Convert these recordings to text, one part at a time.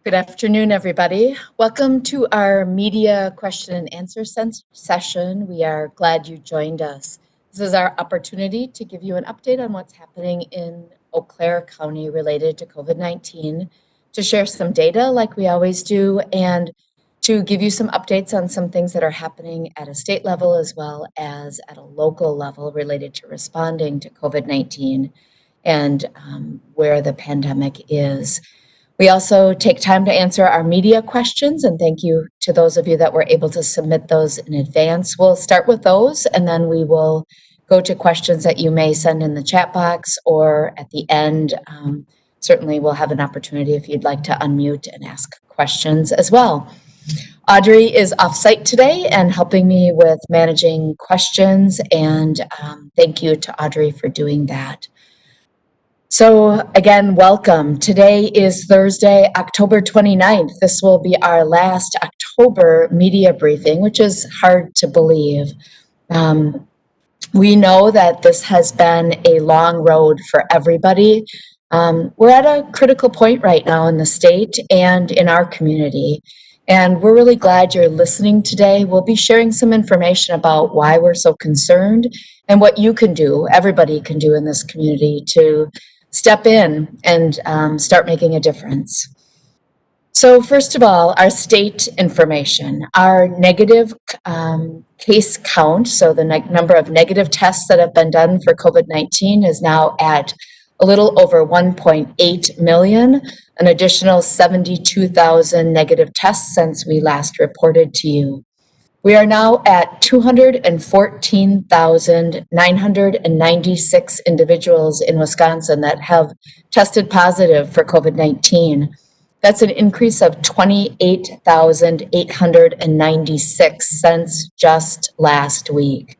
Good afternoon, everybody. Welcome to our media question and answer session. We are glad you joined us. This is our opportunity to give you an update on what's happening in Eau Claire County related to COVID-19, to share some data like we always do, and to give you some updates on some things that are happening at a state level as well as at a local level related to responding to COVID-19 and where the pandemic is. We also take time to answer our media questions, and thank you to those of you that were able to submit those in advance. We'll start with those, and then we will go to questions that you may send in the chat box or at the end. Certainly, we'll have an opportunity if you'd like to unmute and ask questions as well. Audrey is off-site today and helping me with managing questions, and thank you to Audrey for doing that. So again, welcome. Today is Thursday, October 29th. This will be our last October media briefing, which is hard to believe. We know that this has been a long road for everybody. We're at a critical point right now in the state and in our community. And we're really glad you're listening today. We'll be sharing some information about why we're so concerned and what you can do, everybody can do in this community to step in and start making a difference. So first of all, our state information, our negative case count, so the number of negative tests that have been done for COVID-19 is now at a little over 1.8 million, an additional 72,000 negative tests since we last reported to you. We are now at 214,996 individuals in Wisconsin that have tested positive for COVID-19. That's an increase of 28,896 since just last week.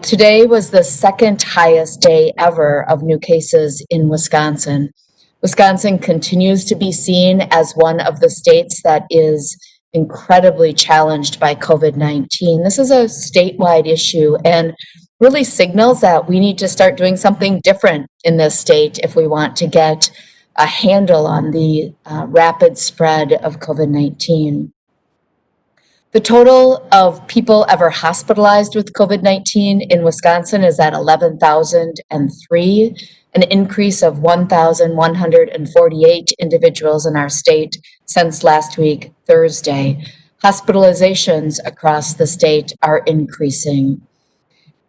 Today was the second highest day ever of new cases in Wisconsin. Wisconsin continues to be seen as one of the states that is incredibly challenged by COVID-19. This is a statewide issue and really signals that we need to start doing something different in this state if we want to get a handle on the rapid spread of COVID-19. The total of people ever hospitalized with COVID-19 in Wisconsin is at 11,003, an increase of 1,148 individuals in our state since last week, Thursday. Hospitalizations across the state are increasing.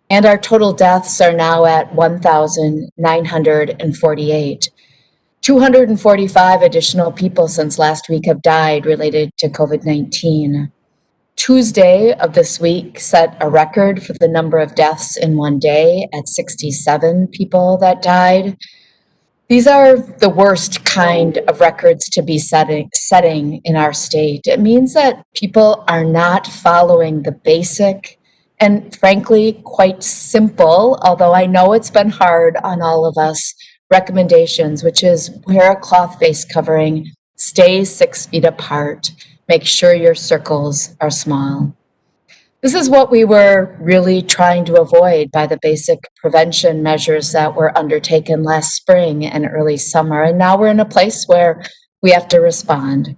And our total deaths are now at 1,948. 245 additional people since last week have died related to COVID-19. Tuesday of this week set a record for the number of deaths in one day at 67 people that died. These are the worst kind of records to be setting in our state. It means that people are not following the basic and frankly quite simple, although I know it's been hard on all of us, recommendations, which is wear a cloth face covering, stay 6 feet apart, make sure your circles are small. This is what we were really trying to avoid by the basic prevention measures that were undertaken last spring and early summer. And now we're in a place where we have to respond.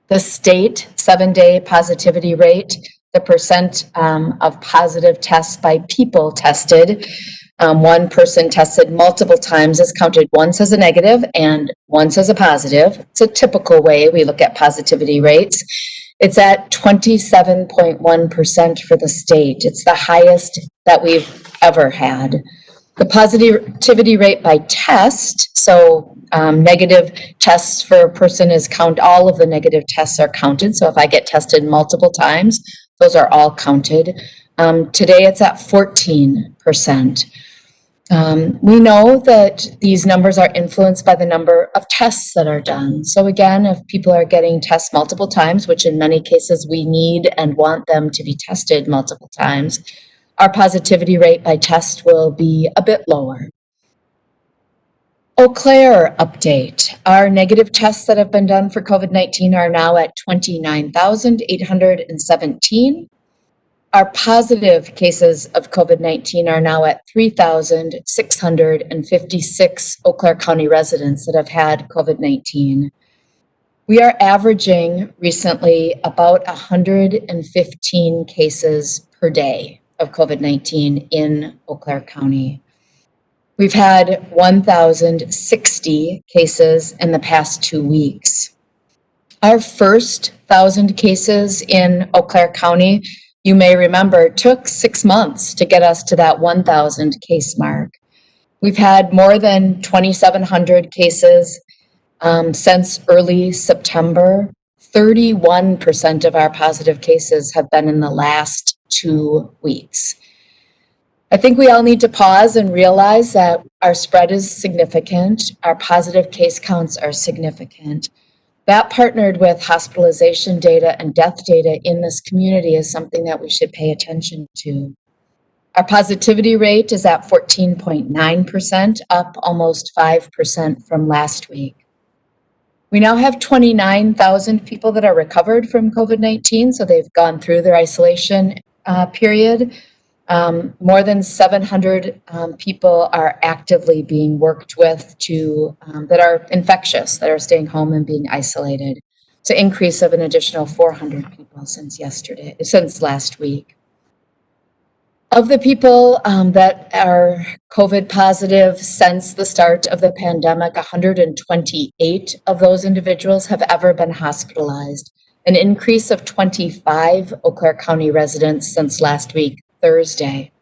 The state 7-day positivity rate, the percent of positive tests by people tested, one person tested multiple times is counted once as a negative and once as a positive. It's a typical way we look at positivity rates. It's at 27.1% for the state. It's the highest that we've ever had. The positivity rate by test, so negative tests for a person is all of the negative tests are counted. So if I get tested multiple times, those are all counted. Today it's at 14%. We know that these numbers are influenced by the number of tests that are done. So again, if people are getting tests multiple times, which in many cases we need and want them to be tested multiple times, our positivity rate by test will be a bit lower. Eau Claire update. Our negative tests that have been done for COVID-19 are now at 29,817. Our positive cases of COVID-19 are now at 3,656 Eau Claire County residents that have had COVID-19. We are averaging recently about 115 cases per day of COVID-19 in Eau Claire County. We've had 1,060 cases in the past 2 weeks. Our first 1,000 cases in Eau Claire County, you may remember, took 6 months to get us to that 1,000 case mark. We've had more than 2,700 cases since early September. 31% of our positive cases have been in the last 2 weeks. I think we all need to pause and realize that our spread is significant. Our positive case counts are significant. That, partnered with hospitalization data and death data in this community, is something that we should pay attention to. Our positivity rate is at 14.9%, up almost 5% from last week. We now have 29,000 people that are recovered from COVID-19, so they've gone through their isolation period. More than 700 people are actively being worked with that are infectious, that are staying home and being isolated. It's an increase of an additional 400 people since last week. Of the people that are COVID positive since the start of the pandemic, 128 of those individuals have ever been hospitalized, an increase of 25 Eau Claire County residents since last week, Thursday.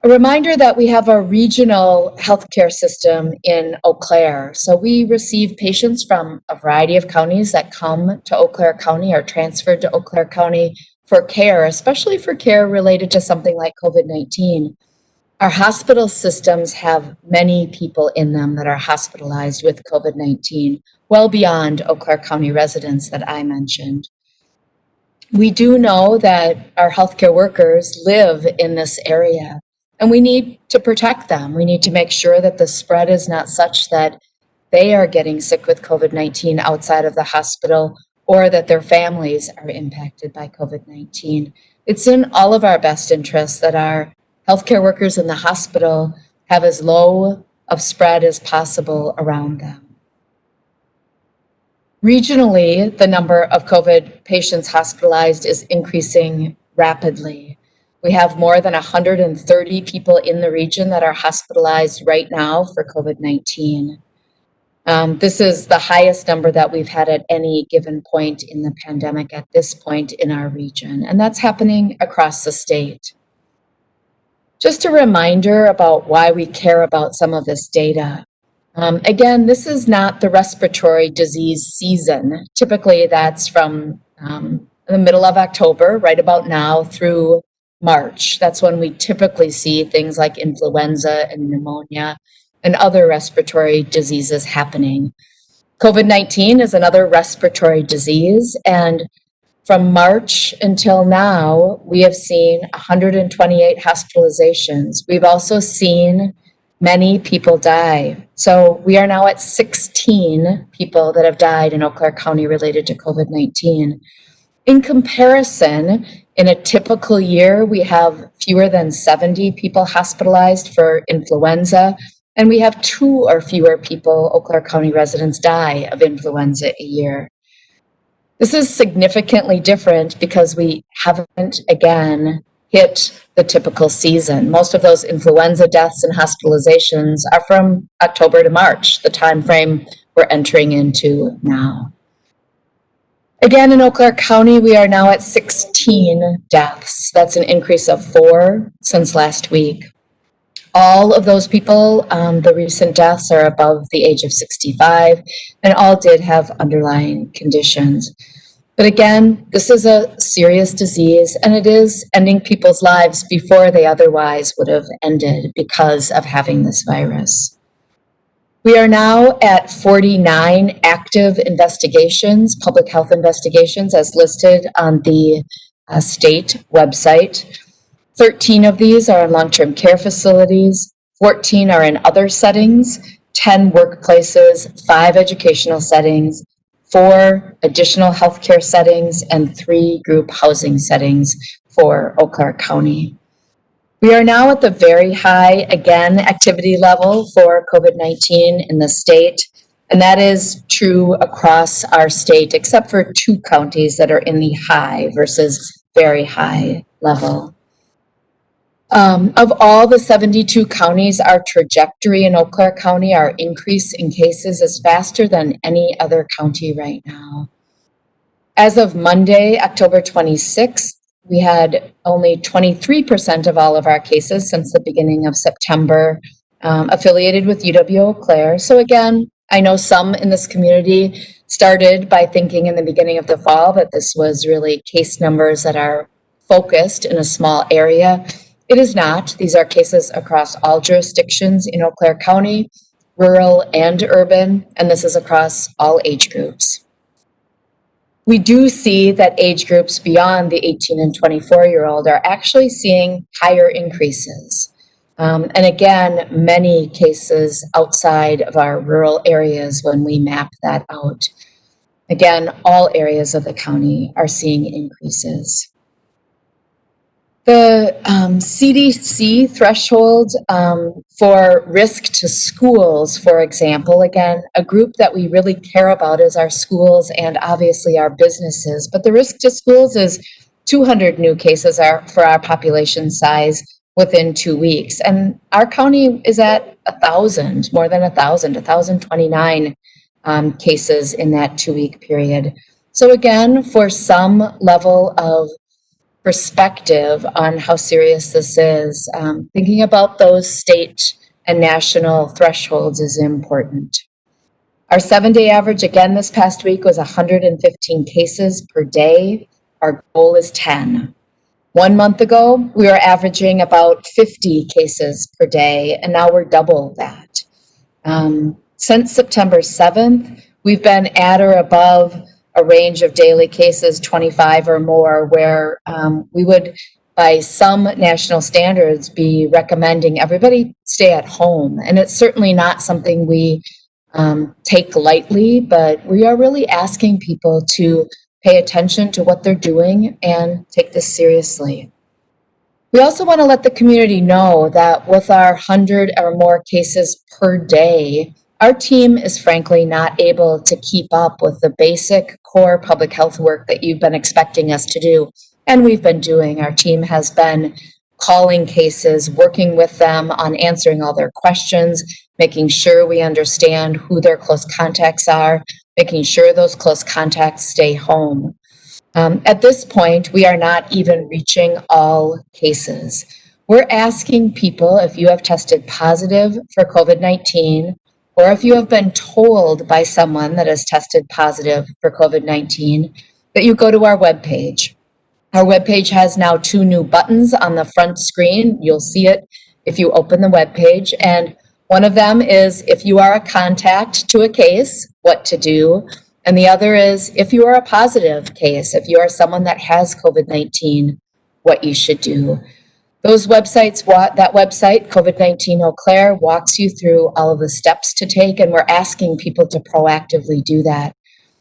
A reminder that we have a regional healthcare system in Eau Claire. So we receive patients from a variety of counties that come to Eau Claire County or transferred to Eau Claire County for care, especially for care related to something like COVID-19. Our hospital systems have many people in them that are hospitalized with COVID-19, well beyond Eau Claire County residents that I mentioned. We do know that our healthcare workers live in this area, and we need to protect them. We need to make sure that the spread is not such that they are getting sick with COVID-19 outside of the hospital, or that their families are impacted by COVID-19. It's in all of our best interests that our healthcare workers in the hospital have as low of spread as possible around them. Regionally, the number of COVID patients hospitalized is increasing rapidly. We have more than 130 people in the region that are hospitalized right now for COVID-19. This is the highest number that we've had at any given point in the pandemic at this point in our region, and that's happening across the state. Just a reminder about why we care about some of this data. Again, this is not the respiratory disease season. Typically, that's from the middle of October, right about now, through March. That's when we typically see things like influenza and pneumonia and other respiratory diseases happening. COVID-19 is another respiratory disease, and from March until now, we have seen 128 hospitalizations. We've also seen many people die. So we are now at 16 people that have died in Eau Claire County related to COVID-19. In comparison, in a typical year, we have fewer than 70 people hospitalized for influenza, and we have 2 or fewer people, Eau Claire County residents, die of influenza a year. This is significantly different because we haven't, again, hit the typical season. Most of those influenza deaths and hospitalizations are from October to March, the time frame we're entering into now. Again, in Eau Claire County, we are now at 16 deaths. That's an increase of 4 since last week. All of those people, the recent deaths, are above the age of 65, and all did have underlying conditions. But again, this is a serious disease, and it is ending people's lives before they otherwise would have ended because of having this virus. We are now at 49 active investigations, public health investigations, as listed on the state website. 13 of these are in long-term care facilities, 14 are in other settings, 10 workplaces, 5 educational settings, 4 additional healthcare settings, and 3 group housing settings for Eau Claire County. We are now at the very high, again, activity level for COVID-19 in the state, And that is true across our state, except for 2 counties that are in the high versus very high level. Of all the 72 counties, our trajectory in Eau Claire County, our increase in cases is faster than any other county right now. As of Monday, October 26th, we had only 23% of all of our cases since the beginning of September affiliated with UW Eau Claire. So again, I know some in this community started by thinking in the beginning of the fall that this was really case numbers that are focused in a small area. It is not. These are cases across all jurisdictions in Eau Claire County, rural and urban, and this is across all age groups. We do see that age groups beyond the 18 and 24-year-old are actually seeing higher increases. And again, many cases outside of our rural areas when we map that out. Again, all areas of the county are seeing increases. The CDC threshold for risk to schools, for example, again, a group that we really care about is our schools and obviously our businesses. But the risk to schools is 200 new cases for our population size within 2 weeks. And our county is at 1,000, more than 1,000, 1,029 cases in that 2-week period. So again, for some level of perspective on how serious this is, thinking about those state and national thresholds is important. Our 7-day average again this past week was 115 cases per day. Our goal is 10. 1 month ago, we were averaging about 50 cases per day, and now we're double that. Since September 7th, we've been at or above a range of daily cases, 25 or more, where we would, by some national standards, be recommending everybody stay at home. And it's certainly not something we take lightly, but we are really asking people to pay attention to what they're doing and take this seriously. We also want to let the community know that with our 100 or more cases per day, our team is frankly not able to keep up with the basic core public health work that you've been expecting us to do. And we've been doing. Our team has been calling cases, working with them on answering all their questions, making sure we understand who their close contacts are, making sure those close contacts stay home. At this point, we are not even reaching all cases. We're asking people if you have tested positive for COVID-19, or if you have been told by someone that has tested positive for COVID-19, that you go to our webpage. Our webpage has now 2 new buttons on the front screen. You'll see it if you open the webpage. And one of them is if you are a contact to a case, what to do. And the other is if you are a positive case, if you are someone that has COVID-19, what you should do. Those websites, that website, COVID-19 Eau Claire, walks you through all of the steps to take, and we're asking people to proactively do that.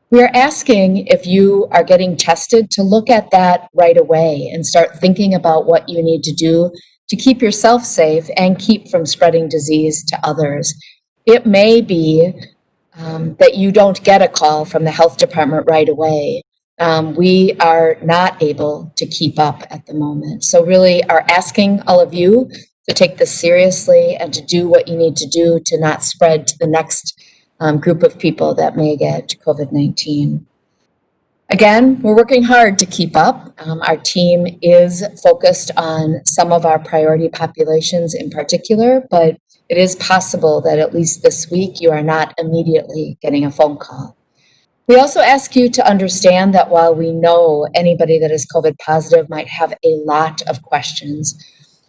We are asking if you are getting tested to look at that right away and start thinking about what you need to do to keep yourself safe and keep from spreading disease to others. It may be that you don't get a call from the health department right away. We are not able to keep up at the moment. So really are asking all of you to take this seriously and to do what you need to do to not spread to the next group of people that may get COVID-19. Again, we're working hard to keep up. Our team is focused on some of our priority populations in particular, but it is possible that at least this week you are not immediately getting a phone call. We also ask you to understand that while we know anybody that is COVID positive might have a lot of questions,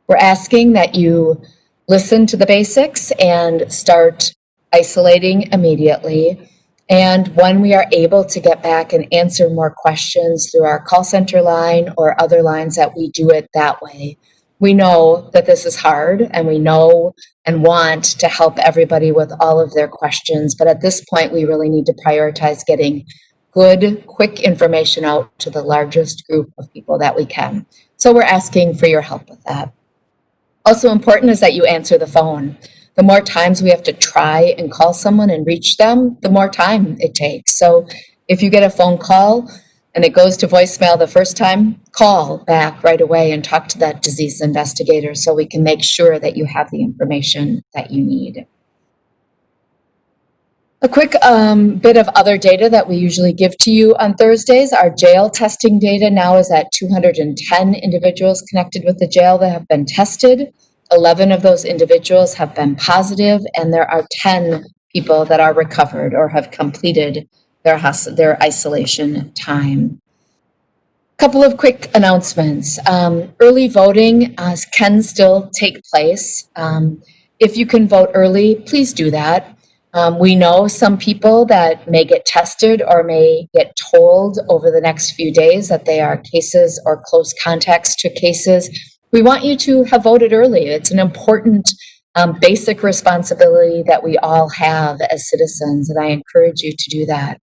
we're asking that you listen to the basics and start isolating immediately. And when we are able to get back and answer more questions through our call center line or other lines, that we do it that way. We know that this is hard, and we know and want to help everybody with all of their questions. But at this point, we really need to prioritize getting good, quick information out to the largest group of people that we can. So we're asking for your help with that. Also important is that you answer the phone. the more times we have to try and call someone and reach them, the more time it takes. So if you get a phone call and it goes to voicemail the first time, call back right away and talk to that disease investigator so we can make sure that you have the information that you need. A quick bit of other data that we usually give to you on Thursdays. Our jail testing data now is at 210 individuals connected with the jail that have been tested. 11 of those individuals have been positive, and there are 10 people that are recovered or have completed their isolation time. Couple of quick announcements. Early voting can still take place. If you can vote early, please do that. We know some people that may get tested or may get told over the next few days that they are cases or close contacts to cases. We want you to have voted early. It's an important basic responsibility that we all have as citizens, and I encourage you to do that.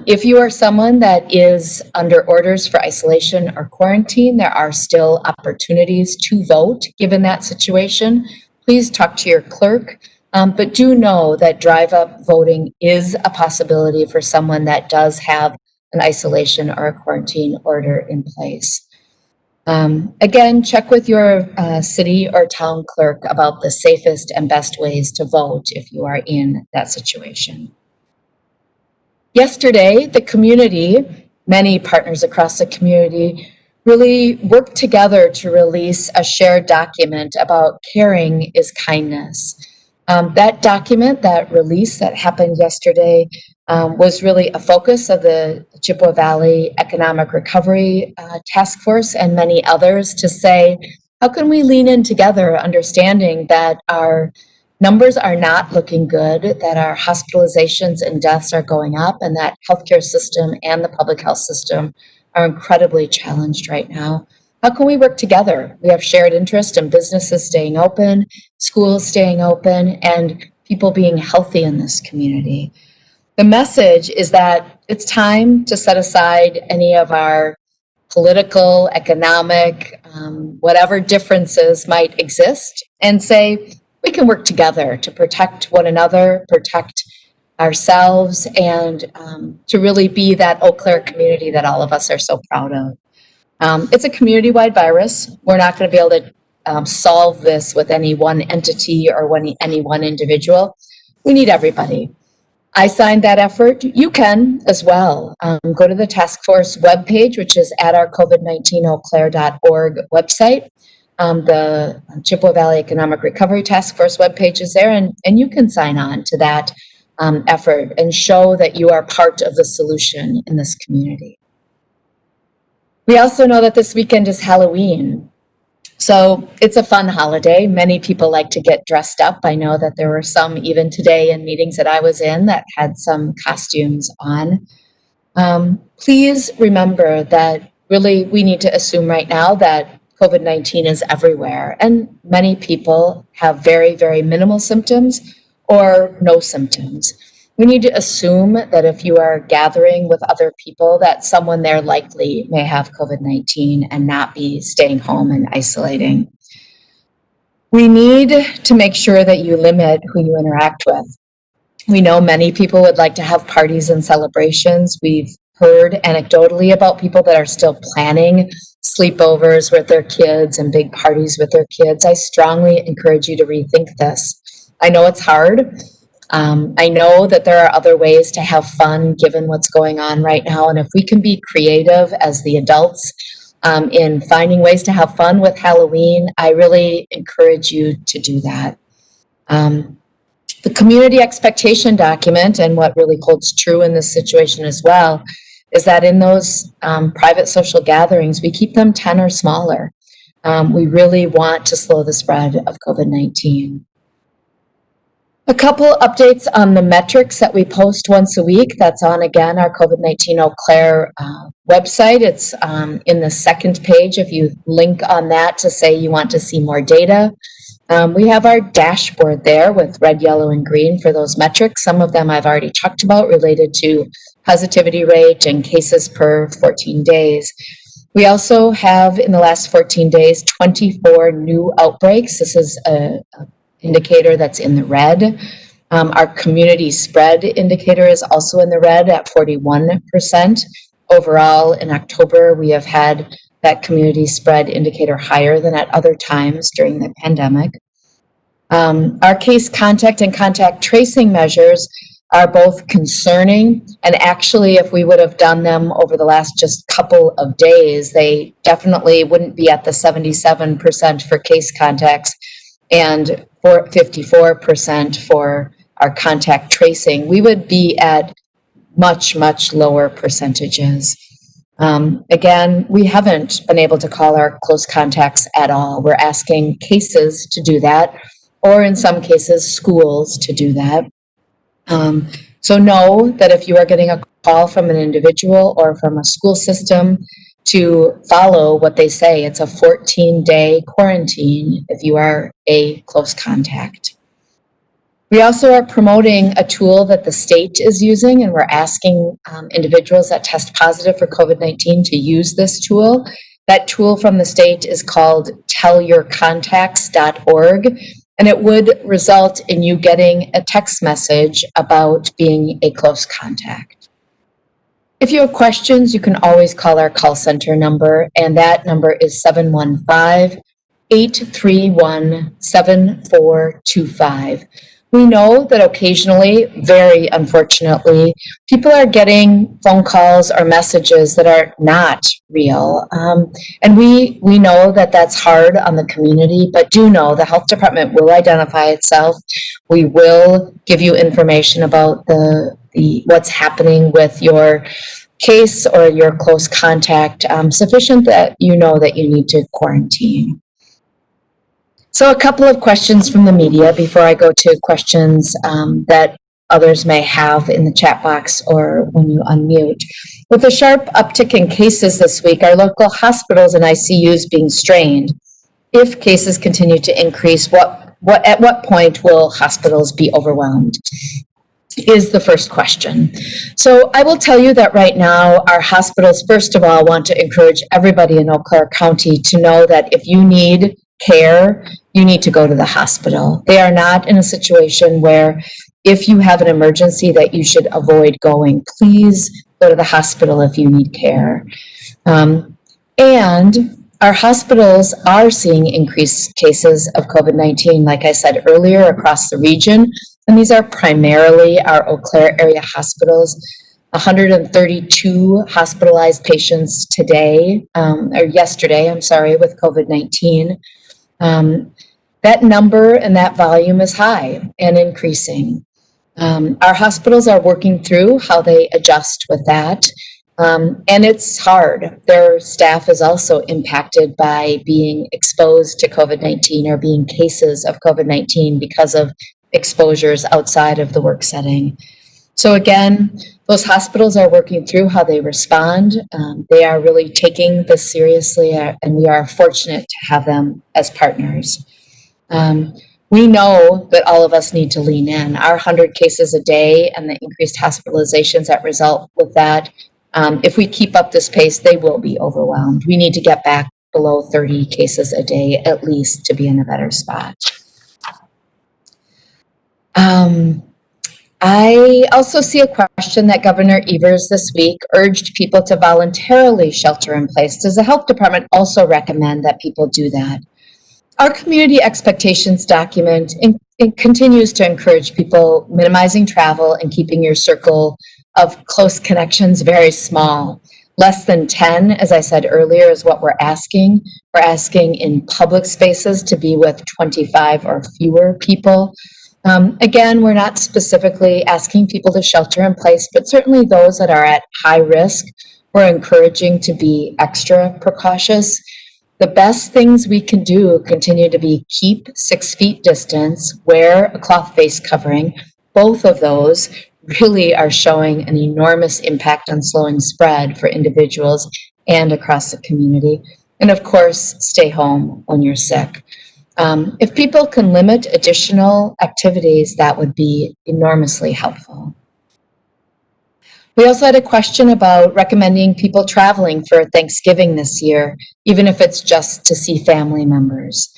If you are someone that is under orders for isolation or quarantine, there are still opportunities to vote given that situation. Please talk to your clerk, but do know that drive-up voting is a possibility for someone that does have an isolation or a quarantine order in place. Again, check with your city or town clerk about the safest and best ways to vote if you are in that situation. Yesterday, the community, many partners across the community, really worked together to release a shared document about caring is kindness. That document, that release that happened yesterday, was really a focus of the Chippewa Valley Economic Recovery Task Force and many others to say, how can we lean in together, understanding that our numbers are not looking good, that our hospitalizations and deaths are going up, and that healthcare system and the public health system are incredibly challenged right now. How can we work together? We have shared interest in businesses staying open, schools staying open, and people being healthy in this community. The message is that it's time to set aside any of our political, economic, whatever differences might exist, and say, we can work together to protect one another, protect ourselves, and to really be that Eau Claire community that all of us are so proud of. It's a community-wide virus. We're not going to be able to solve this with any one entity or any one individual. We need everybody. I signed that effort. You can as well. Go to the task force webpage, which is at our COVID-19eauclaire.org website. The Chippewa Valley Economic Recovery Task Force webpage is there, and you can sign on to that effort and show that you are part of the solution in this community. We also know that this weekend is Halloween. So it's a fun holiday. Many people like to get dressed up. I know that there were some even today in meetings that I was in that had some costumes on. Please remember that really we need to assume right now that COVID-19 is everywhere, and many people have very, very minimal symptoms or no symptoms. We need to assume that if you are gathering with other people, that someone there likely may have COVID-19 and not be staying home and isolating. We need to make sure that you limit who you interact with. We know many people would like to have parties and celebrations. We've heard anecdotally about people that are still planning sleepovers with their kids and big parties with their kids. I strongly encourage you to rethink this. I know it's hard. I know that there are other ways to have fun given what's going on right now. And if we can be creative as the adults in finding ways to have fun with Halloween, I really encourage you to do that. The community expectation document, and what really holds true in this situation as well, is that in those private social gatherings, we keep them 10 or smaller. We really want to slow the spread of COVID-19. A couple updates on the metrics that we post once a week. That's on, again, our COVID-19 Eau Claire website. It's in the second page if you link on that to say you want to see more data. We have our dashboard there with red, yellow, and green for those metrics. Some of them I've already talked about related to positivity rate and cases per 14 days. We also have, in the last 14 days, 24 new outbreaks. This is indicator that's in the red. Our community spread indicator is also in the red at 41%. Overall, in October, we have had that community spread indicator higher than at other times during the pandemic. Our case contact and contact tracing measures are both concerning, and actually, if we would have done them over the last just couple of days, they definitely wouldn't be at the 77% for case contacts and for 54% for our contact tracing. We would be at much, much lower percentages. Again, we haven't been able to call our close contacts at all. We're asking cases to do that, or in some cases, schools to do that. So know that if you are getting a call from an individual or from a school system, to follow what they say. It's a 14-day quarantine if you are a close contact. We also are promoting a tool that the state is using, and we're asking individuals that test positive for COVID-19 to use this tool. That tool from the state is called tellyourcontacts.org, and it would result in you getting a text message about being a close contact. If you have questions, you can always call our call center number, and that number is 715-831-7425. We know that occasionally, very unfortunately, people are getting phone calls or messages that are not real. And we know that that's hard on the community, but do know the health department will identify itself. We will give you information about what's happening with your case or your close contact, sufficient that you know that you need to quarantine. So a couple of questions from the media before I go to questions that others may have in the chat box or when you unmute. With a sharp uptick in cases this week, are local hospitals and ICUs being strained? If cases continue to increase, at what point will hospitals be overwhelmed? Is the first question. So I will tell you that right now, our hospitals, first of all, want to encourage everybody in Eau Claire County to know that if you need care, you need to go to the hospital. They are not in a situation where if you have an emergency that you should avoid going. Please go to the hospital if you need care. And our hospitals are seeing increased cases of COVID-19, like I said earlier, across the region. And these are primarily our Eau Claire area hospitals. 132 hospitalized patients today, or yesterday, with COVID-19. That number and that volume is high and increasing. Our hospitals are working through how they adjust with that. And it's hard. Their staff is also impacted by being exposed to COVID-19 or being cases of COVID-19 because of exposures outside of the work setting. So again, those hospitals are working through how they respond. They are really taking this seriously, and we are fortunate to have them as partners. We know that all of us need to lean in. Our 100 cases a day and the increased hospitalizations that result with that, if we keep up this pace, they will be overwhelmed. We need to get back below 30 cases a day at least to be in a better spot. I also see a question that Governor Evers this week urged people to voluntarily shelter in place. Does the health department also recommend that people do that? Our community expectations document it continues to encourage people minimizing travel and keeping your circle of close connections very small. Less than 10, as I said earlier, is what we're asking. We're asking in public spaces to be with 25 or fewer people. Again, we're not specifically asking people to shelter in place, but certainly those that are at high risk, we're encouraging to be extra precautious. The best things we can do continue to be keep 6 feet distance, wear a cloth face covering. Both of those really are showing an enormous impact on slowing spread for individuals and across the community. And of course, stay home when you're sick. If people can limit additional activities, that would be enormously helpful. We also had a question about recommending people traveling for Thanksgiving this year, even if it's just to see family members.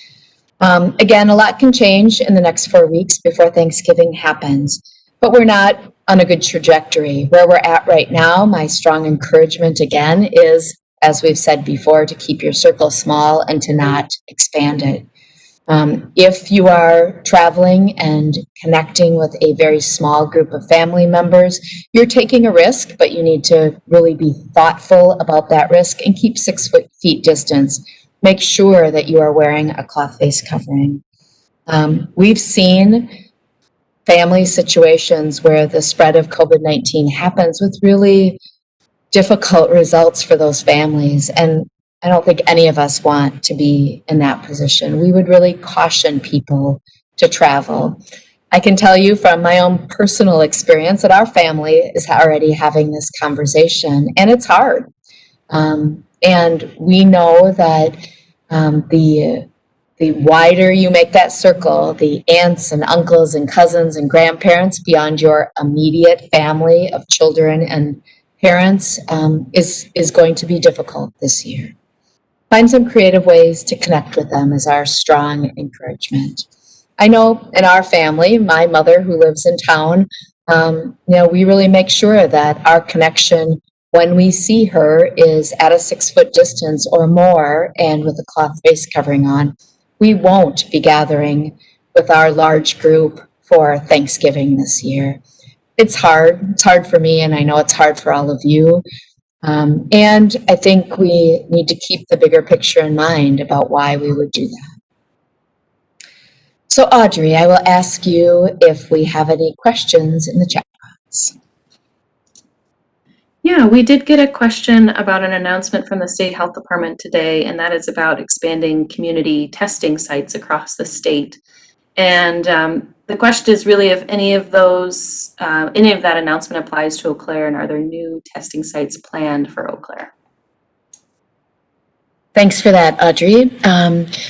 Again, a lot can change in the next 4 weeks before Thanksgiving happens, but we're not on a good trajectory. Where we're at right now, my strong encouragement again is, as we've said before, to keep your circle small and to not expand it. If you are traveling and connecting with a very small group of family members, you're taking a risk, but you need to really be thoughtful about that risk and keep 6 feet distance. Make sure that you are wearing a cloth face covering. We've seen family situations where the spread of COVID-19 happens with really difficult results for those families. And I don't think any of us want to be in that position. We would really caution people to travel. I can tell you from my own personal experience that our family is already having this conversation, and it's hard. And we know that the wider you make that circle, the aunts and uncles and cousins and grandparents beyond your immediate family of children and parents, is going to be difficult this year. Find some creative ways to connect with them is our strong encouragement. I know in our family, my mother who lives in town, we really make sure that our connection when we see her is at a 6 foot distance or more and with a cloth face covering on. We won't be gathering with our large group for Thanksgiving this year. It's hard. It's hard for me, and I know it's hard for all of you. And I think we need to keep the bigger picture in mind about why we would do that. So, Audrey, I will ask you if we have any questions in the chat box. Yeah, we did get a question about an announcement from the State Health Department today, and that is about expanding community testing sites across the state. And the question is really if any of that announcement applies to Eau Claire, and are there new testing sites planned for Eau Claire? Thanks for that, Audrey.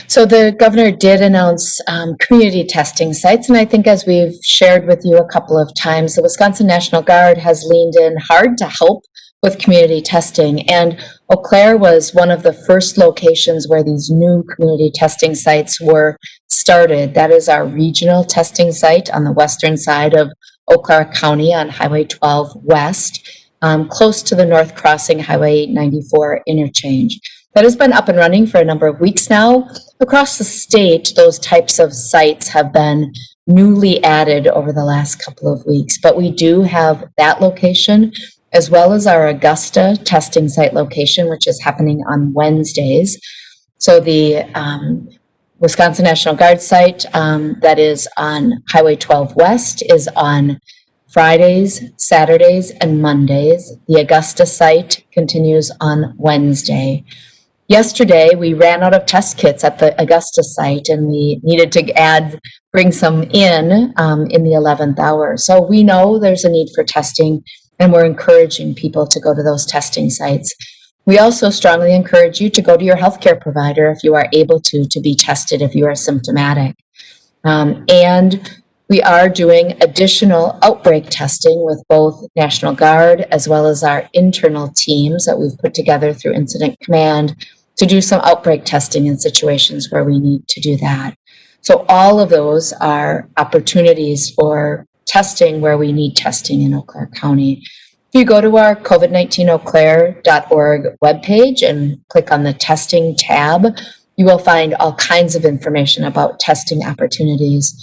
So the governor did announce community testing sites, and I think as we've shared with you a couple of times, the Wisconsin National Guard has leaned in hard to help with community testing, and Eau Claire was one of the first locations where these new community testing sites were started. That is our regional testing site on the western side of Eau Claire County on Highway 12 West, close to the North Crossing Highway 94 interchange. That has been up and running for a number of weeks now. Across the state, those types of sites have been newly added over the last couple of weeks, but we do have that location as well as our Augusta testing site location, which is happening on Wednesdays. So the Wisconsin National Guard site that is on Highway 12 West is on Fridays, Saturdays, and Mondays. The Augusta site continues on Wednesday. Yesterday, we ran out of test kits at the Augusta site, and we needed to bring some in the 11th hour. So we know there's a need for testing, and we're encouraging people to go to those testing sites. We also strongly encourage you to go to your healthcare provider if you are able to be tested if you are symptomatic. And we are doing additional outbreak testing with both National Guard as well as our internal teams that we've put together through Incident Command to do some outbreak testing in situations where we need to do that. So all of those are opportunities for testing where we need testing in Eau Claire County. If you go to our COVID-19eauclaire.org webpage and click on the testing tab, you will find all kinds of information about testing opportunities.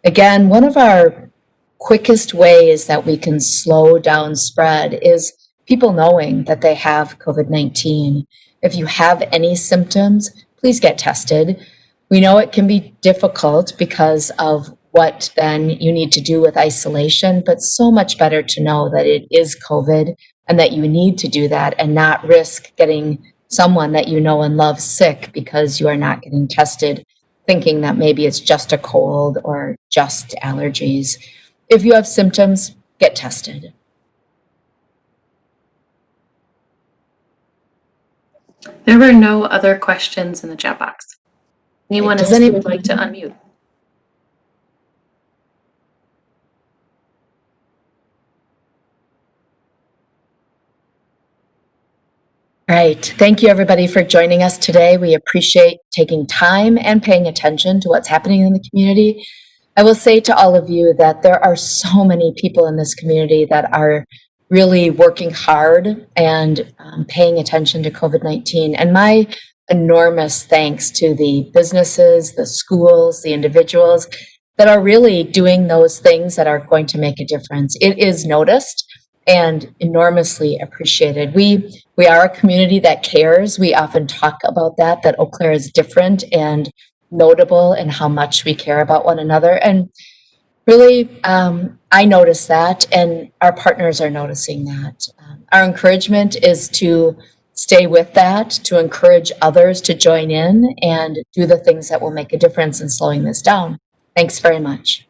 Again, one of our quickest ways that we can slow down spread is people knowing that they have COVID-19. If you have any symptoms, please get tested. We know it can be difficult because of what then you need to do with isolation, but so much better to know that it is COVID and that you need to do that and not risk getting someone that you know and love sick because you are not getting tested, thinking that maybe it's just a cold or just allergies. If you have symptoms, get tested. There were no other questions in the chat box. Anyone else who would like to unmute? Right. Thank you, everybody, for joining us today. We appreciate taking time and paying attention to what's happening in the community. I will say to all of you that there are so many people in this community that are really working hard and paying attention to COVID-19. And my enormous thanks to the businesses, the schools, the individuals that are really doing those things that are going to make a difference. It is noticed and enormously appreciated. We are a community that cares. We often talk about that Eau Claire is different and notable in how much we care about one another. And really, I notice that, and our partners are noticing that. Our encouragement is to stay with that, to encourage others to join in and do the things that will make a difference in slowing this down. Thanks very much.